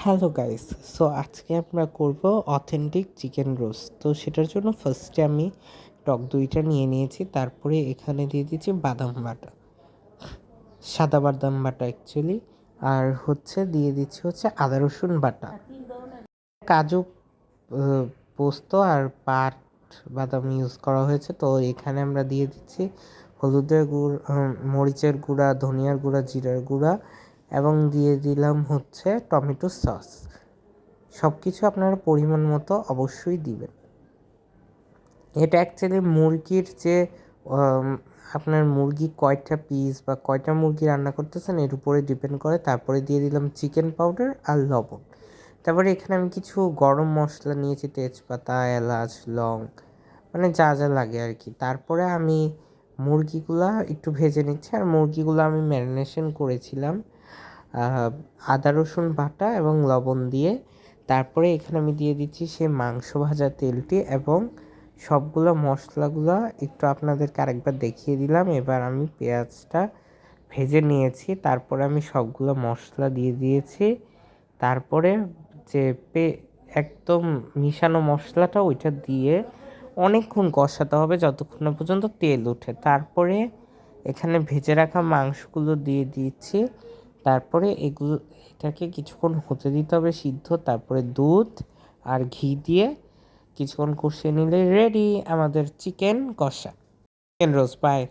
Hello guys, so আজকে আমরা করব অথেন্টিক চিকেন রোস্ট। তো সেটার জন্য ফার্স্টে আমি টক দইটা নিয়ে নিয়েছি, তারপরে এখানে দিয়ে দিচ্ছি বাদাম বাটা, সাদা বাদাম বাটা অ্যাকচুয়ালি, আর দিয়ে দিচ্ছি আদা রসুন বাটা, কাজু, আহ, পোস্ত আর পাট বাদাম ইউজ করা হয়েছে। তো এখানে আমরা দিয়ে দিচ্ছি হলুদের গুঁড়ো, মরিচের গুঁড়া, ধনিয়ার গুঁড়া, জিরার গুঁড়া, এবং দিয়ে দিলাম টমেটো সস। সব কিছু আপনারা পরিমাণ মতো অবশ্যই দিবেন। এটা অ্যাকচুয়ালি মুরগির যে আম, আপনার মুরগি কয়টা পিস বা কয়টা মুরগি রান্না করতেছেন এর উপরে ডিপেন্ড করে। তারপরে দিয়ে দিলাম চিকেন পাউডার আর লবণ। তারপরে এখানে আমি কিছু গরম মশলা নিয়েছি, তেজপাতা, এলাচ, লং, মানে যা যা লাগে আর কি। তারপরে আমি মুরগিগুলা একটু ভেজে নিচ্ছি, আর মুরগিগুলো আমি ম্যারিনেশন করেছিলাম আদা রসুন বাটা এবং লবণ দিয়ে। তারপরে এখানে আমি দিয়ে দিচ্ছি সে মাংস ভাজা তেলটি, এবং সবগুলো মশলাগুলো একটু আপনাদেরকে আরেকবার দেখিয়ে দিলাম। এবার আমি পেঁয়াজটা ভেজে নিয়েছি, তারপরে আমি সবগুলো মশলা দিয়ে দিয়েছি। তারপরে যে একদম মিশানো মশলাটা ওইটা দিয়ে অনেকক্ষণ কষাতে হবে যতক্ষণ না পর্যন্ত তেল ওঠে। তারপরে এখানে ভেজে রাখা মাংসগুলো দিয়ে দিচ্ছি। তারপরে এটাকে কিছুক্ষণ হতে দিতে হবে সিদ্ধ। তারপরে দুধ আর ঘি দিয়ে কিছুক্ষণ কষিয়ে নিলে রেডি আমাদের চিকেন কষা, চিকেন রোস্ট। বাই।